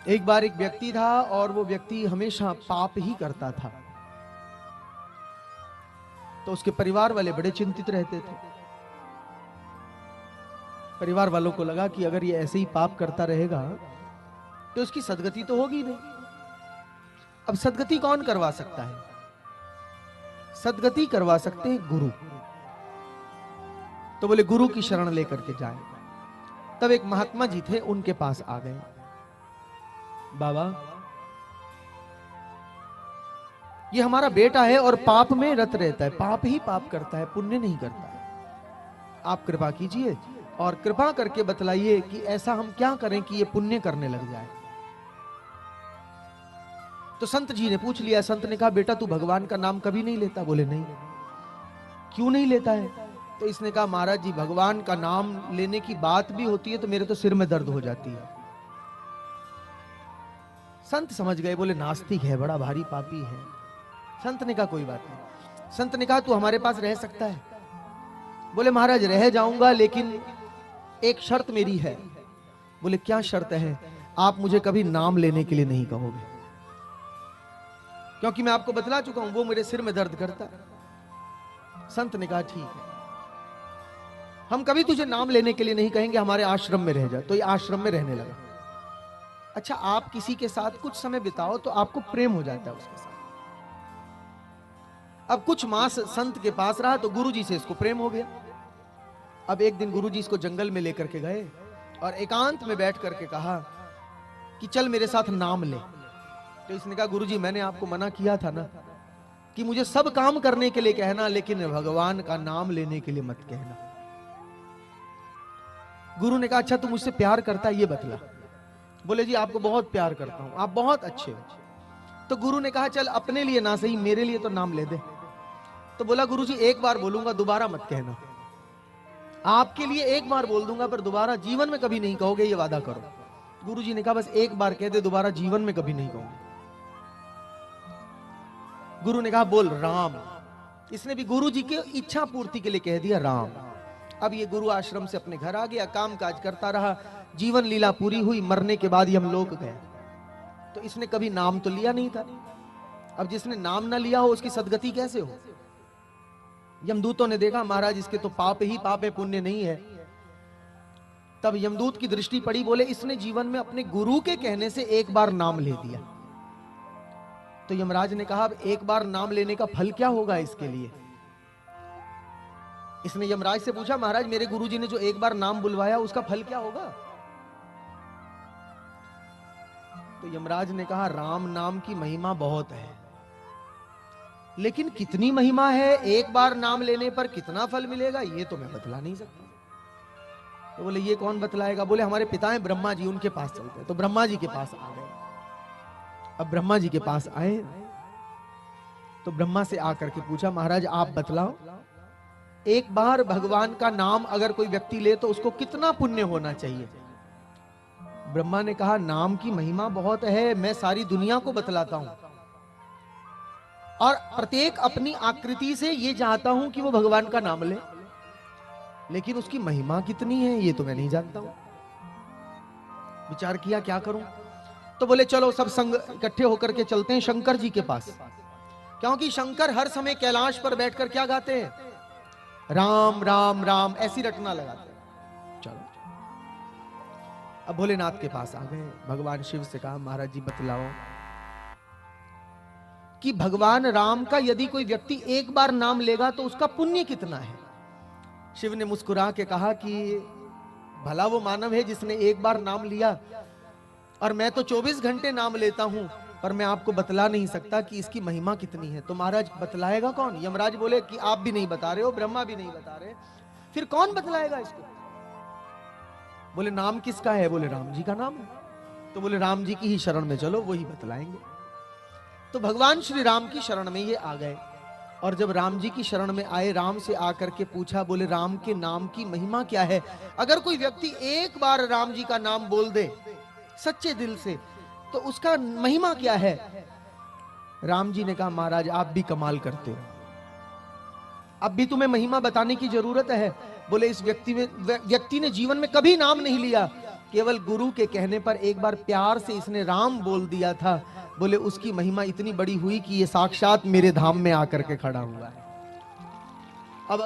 एक बार एक व्यक्ति था और वो व्यक्ति हमेशा पाप ही करता था। तो उसके परिवार वाले बड़े चिंतित रहते थे। परिवार वालों को लगा कि अगर ये ऐसे ही पाप करता रहेगा तो उसकी सदगति तो होगी नहीं। अब सदगति कौन करवा सकता है? सदगति करवा सकते हैं गुरु। तो बोले गुरु की शरण लेकर के जाए। तब एक महात्मा जी थे, उनके पास आ गए। बाबा, ये हमारा बेटा है और पाप में रत रहता है, पाप ही पाप करता है, पुण्य नहीं करता है। आप कृपा कीजिए और कृपा करके बतलाइए कि ऐसा हम क्या करें कि ये पुण्य करने लग जाए। तो संत जी ने पूछ लिया। संत ने कहा, बेटा तू भगवान का नाम कभी नहीं लेता? बोले नहीं। क्यों नहीं लेता है? तो इसने कहा, महाराज जी भगवान का नाम लेने की बात भी होती है तो मेरे तो सिर में दर्द हो जाती है। संत समझ गए, बोले नास्तिक है, बड़ा भारी पापी है। संत ने कहा कोई बात नहीं। संत ने कहा, तू हमारे पास रह सकता है? बोले महाराज रह जाऊंगा, लेकिन एक शर्त मेरी है। बोले क्या शर्त है? आप मुझे कभी नाम लेने के लिए नहीं कहोगे, क्योंकि मैं आपको बतला चुका हूं वो मेरे सिर में दर्द करता है। संत ने कहा ठीक है, हम कभी तुझे नाम लेने के लिए नहीं कहेंगे, हमारे आश्रम में रह जा। तो ये आश्रम में रहने लगा। अच्छा, आप किसी के साथ कुछ समय बिताओ तो आपको प्रेम हो जाता है उसके साथ। अब कुछ मास संत के पास रहा तो गुरुजी से इसको प्रेम हो गया। अब एक दिन गुरुजी इसको जंगल में लेकर के गए और एकांत में बैठ करके कहा कि चल मेरे साथ नाम ले। तो इसने कहा, गुरुजी मैंने आपको मना किया था ना कि मुझे सब काम करने के लिए कहना, लेकिन भगवान का नाम लेने के लिए मत कहना। गुरु ने कहा, अच्छा तू मुझसे प्यार करता है ये बतला। बोले जी आपको बहुत प्यार करता हूं, आप बहुत अच्छे हो। तो गुरु ने कहा, चल अपने लिए ना सही मेरे लिए तो नाम ले दे। तो बोला, गुरुजी एक बार बोलूंगा, दोबारा मत कहना। आपके लिए एक बार बोल दूंगा पर दोबारा जीवन में कभी नहीं कहोगे, ये वादा करो। गुरुजी ने कहा, बस एक बार कह दे, दोबारा जीवन में कभी नहीं कहूंगा। गुरु ने कहा, बोल राम। इसने भी गुरुजी की इच्छा पूर्ति के लिए कह दिया राम। अब ये गुरु आश्रम से अपने घर आ गया, काम काज करता रहा, जीवन लीला पूरी हुई। मरने के बाद यमलोक गया। तो इसने कभी नाम तो लिया नहीं था। अब जिसने नाम ना लिया हो उसकी सदगति कैसे हो? यमदूतों ने देखा, महाराज इसके तो पाप ही पाप है, पुण्य नहीं है। तब यमदूत की दृष्टि पड़ी, बोले इसने जीवन में अपने गुरु के कहने से एक बार नाम ले दिया। तो यमराज ने कहा, अब एक बार नाम लेने का फल क्या होगा इसके लिए? इसने यमराज से पूछा, महाराज मेरे गुरुजी ने जो एक बार नाम बुलवाया उसका फल क्या होगा? तो यमराज ने कहा, राम नाम की महिमा बहुत है, लेकिन कितनी महिमा है, एक बार नाम लेने पर कितना फल मिलेगा, ये तो मैं बतला नहीं सकता। तो बोले ये कौन बतलाएगा? बोले हमारे पिता हैं ब्रह्मा जी, उनके पास चलते हैं। तो ब्रह्मा जी के पास आ गए। अब ब्रह्मा जी के पास आए तो ब्रह्मा से आकर के पूछा, महाराज आप बतलाओ, एक बार भगवान का नाम अगर कोई व्यक्ति ले तो उसको कितना पुण्य होना चाहिए? ब्रह्मा ने कहा, नाम की महिमा बहुत है, मैं सारी दुनिया को बतलाता हूं और प्रत्येक अपनी आकृति से ये चाहता हूं कि वो भगवान का नाम ले, लेकिन उसकी महिमा कितनी है ये तो मैं नहीं जानता हूं। विचार किया क्या करूं? तो बोले चलो सब संग इकट्ठे होकर के चलते हैं शंकर जी के पास, क्योंकि शंकर हर समय कैलाश पर बैठकर क्या गाते हैं? राम राम राम, ऐसी रटना लगाते हैं। चलो अब भोलेनाथ के पास आ गए। भगवान शिव से कहा, महाराज जी बतलाओ कि भगवान राम का यदि कोई व्यक्ति एक बार नाम लेगा तो उसका पुण्य कितना है? शिव ने मुस्कुरा के कहा कि भला वो मानव है जिसने एक बार नाम लिया, और मैं तो 24 घंटे नाम लेता हूं, पर मैं आपको बतला नहीं सकता कि इसकी महिमा कितनी है। तो महाराज बतलाएगा कौन? यमराज बोले कि आप भी नहीं बता रहे हो, ब्रह्मा भी नहीं बता रहे, फिर कौन बतलाएगा इसको? बोले नाम किसका है? बोले राम जी का नाम है। तो बोले राम जी की ही शरण में चलो, वही बतलाएंगे। तो भगवान श्री राम की शरण में ये आ गए, और जब राम जी की शरण में आए, राम से आकर के पूछा, बोले राम के नाम की महिमा क्या है? अगर कोई व्यक्ति एक बार राम जी का नाम बोल दे सच्चे दिल से तो उसका महिमा क्या है? राम जी ने कहा, महाराज आप भी कमाल करते हो, अब भी तुम्हें महिमा बताने की जरूरत है। बोले इस व्यक्ति ने जीवन में कभी नाम नहीं लिया, केवल गुरु के कहने पर एक बार प्यार से इसने राम बोल दिया था, बोले उसकी महिमा इतनी बड़ी हुई कि ये साक्षात मेरे धाम में आकर के खड़ा हुआ है।